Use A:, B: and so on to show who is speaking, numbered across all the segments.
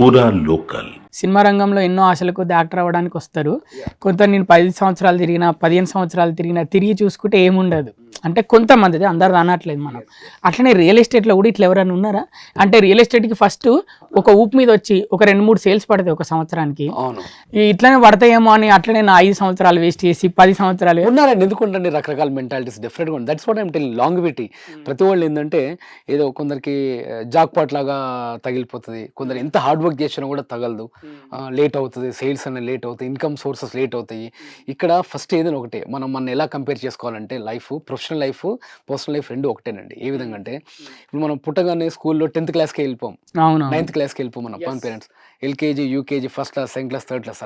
A: పూరా local.
B: Cinema రంగంలో ఎన్నో ఆశల కొద్ది యాక్టర్ అవ్వడానికి వస్తారు. కొంత నేను 10 సంవత్సరాలు తిరిగినా 15 సంవత్సరాలు తిరిగినా తిరిగి చూసుకుంటే ఏముండదు. అంటే కొంతమంది అందరు అనట్లేదు మనం. అట్లనే రియల్ ఎస్టేట్లో కూడా ఇట్లా ఎవరైనా ఉన్నారా? అంటే రియల్ ఎస్టేట్కి ఫస్ట్ ఒక ఊపు మీద వచ్చి ఒక 2-3 సేల్స్ పడతాయి ఒక సంవత్సరానికి. ఇట్లనే పడతాయేమో అని అట్లనే నా 5 సంవత్సరాలు వేస్ట్ చేసి 10 సంవత్సరాలు
C: ఉన్నారండి. ఎందుకుంటే రకరకాల మెంటాలిటీస్ డిఫరెంట్గా ఉంది. That's what I'm telling. Longevity ప్రతి వాళ్ళు ఏంటంటే ఏదో కొందరికి జాక్పాట్ లాగా తగిలిపోతుంది, కొందరు ఎంత హార్డ్ వర్క్ చేసినా కూడా తగలదు, లేట్ అవుతుంది, సేల్స్ అనేది లేట్ అవుతాయి, ఇన్కమ్ సోర్సెస్ లేట్ అవుతాయి. ఇక్కడ ఫస్ట్ ఏదైనా ఒకటే, మనం ఎలా కంపేర్ చేసుకోవాలంటే life, professional life, personal life రెండు ఒకటేనండి. ఏ విధంగా అంటే ఇప్పుడు మనం పుట్టగానే స్కూల్లో 10th క్లాస్కి వెళ్ళిపోం, 9th క్లాస్కి వెళ్ళిపోం మన parents. LKG, UKG, first class, second class, third class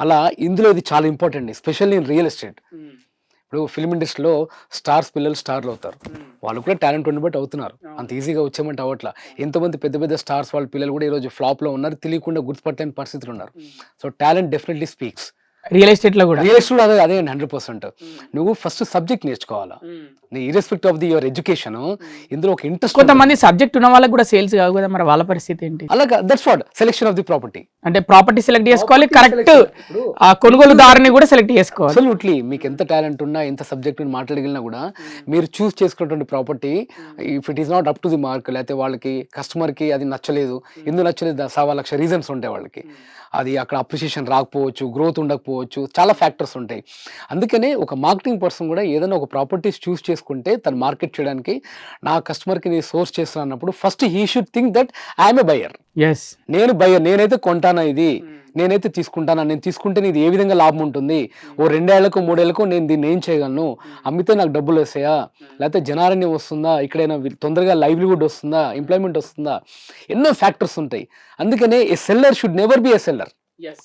C: అలా ఇందులో ఇది చాలా important, especially in real estate. ఇప్పుడు ఫిల్మ్ ఇండస్ట్రీలో స్టార్స్ పిల్లలు స్టార్లు అవుతారు, వాళ్ళు కూడా టాలెంట్ ఉండి బట్టి అవుతున్నారు, అంత ఈజీగా వచ్చామంటే అవట్లా. ఎంతోమంది పెద్ద పెద్ద స్టార్స్ వాళ్ళ పిల్లలు కూడా ఈరోజు ఫ్లాప్లో ఉన్నారు, తెలియకుండా గుర్తుపట్టలేని పరిస్థితులు ఉన్నారు. So talent definitely speaks.
B: Real ఎస్టేట్లో కూడా
C: అదే 100%. నువ్వు ఫస్ట్ సబ్జెక్ట్ నేర్చుకోవాలా, నీ ఇర్రెస్పెక్టివ్ ఆఫ్ యువర్ ఎడ్యుకేషన్, ఇందులో ఒక ఇంట్రెస్ట్.
B: కొంతమంది సబ్జెక్ట్ ఉన్న వాళ్ళకి కూడా సేల్స్ కావు కదా, మరి వాళ్ళ పరిస్థితి ఏంటి?
C: అలాగా that's what selection of the property.
B: అంటే ప్రాపర్టీ సెలెక్ట్ చేసుకోవాలి, కరెక్ట్ ఆ కొనుగోలుదారుని కూడా సెలెక్ట్ చేసుకోవాలి.
C: అబ్సల్యూట్లీ. మీకు ఎంత టాలెంట్ ఉన్నా, ఎంత సబ్జెక్ట్ మాట్లాడగలిగినా కూడా మీరు చూస్ చేసుకున్నటువంటి property if it is not up to the mark, లేకపోతే వాళ్ళకి కస్టమర్కి అది నచ్చలేదు, ఎందుకు నచ్చలేదు 1,00,000 రీజన్స్ ఉంటాయి వాళ్ళకి. అది అక్కడ అప్రిషియేషన్ రాకపోవచ్చు, గ్రోత్ ఉండకపోవచ్చు, చాలా ఫ్యాక్టర్స్ ఉంటాయి. అందుకనే ఒక మార్కెటింగ్ పర్సన్ కూడా ఏదైనా ఒక ప్రాపర్టీస్ చూస్ చేసుకుంటే తను మార్కెట్ చేయడానికి, నా కస్టమర్కి నేను సోర్స్ చేస్తున్నప్పుడు first he should think that I'm a buyer. నేను బయర్, నేనైతే కొంటానా, ఇది నేనైతే తీసుకుంటానా, నేను తీసుకుంటే ఇది ఏ విధంగా లాభం ఉంటుంది, ఓ 2 ఏళ్లకు 3 ఏళ్లకు నేను దీన్ని ఏం చేయగలను, అమ్మితే నాకు డబ్బులు వస్తాయా, లేకపోతే జనారణ్యం వస్తుందా, ఇక్కడైనా తొందరగా లైవ్లీహుడ్ వస్తుందా, ఎంప్లాయ్మెంట్ వస్తుందా, ఎన్నో ఫ్యాక్టర్స్ ఉంటాయి. అందుకనే ఏ seller should never be A seller,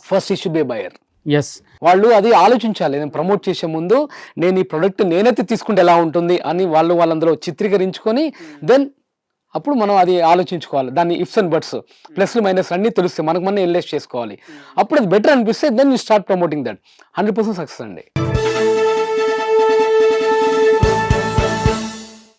C: first ఈ షుడ్ బి ఏ బయర్. వాళ్ళు అది ఆలోచించాలి. నేను ప్రమోట్ చేసే ముందు నేను ఈ ప్రొడక్ట్ నేనైతే తీసుకుంటే ఎలా ఉంటుంది అని వాళ్ళందరూ చిత్రీకరించుకొని దెన్ అప్పుడు మనం అది ఆలోచించుకోవాలి. దాన్ని ఇఫ్స్ అండ్ బట్స్, ప్లస్లు మైనస్ అన్నీ తెలుస్తాయి, మనకు మనం ఎనలైజ్ చేసుకోవాలి. అప్పుడు అది బెటర్ అనిపిస్తే then you start promoting that. 100% success అండి.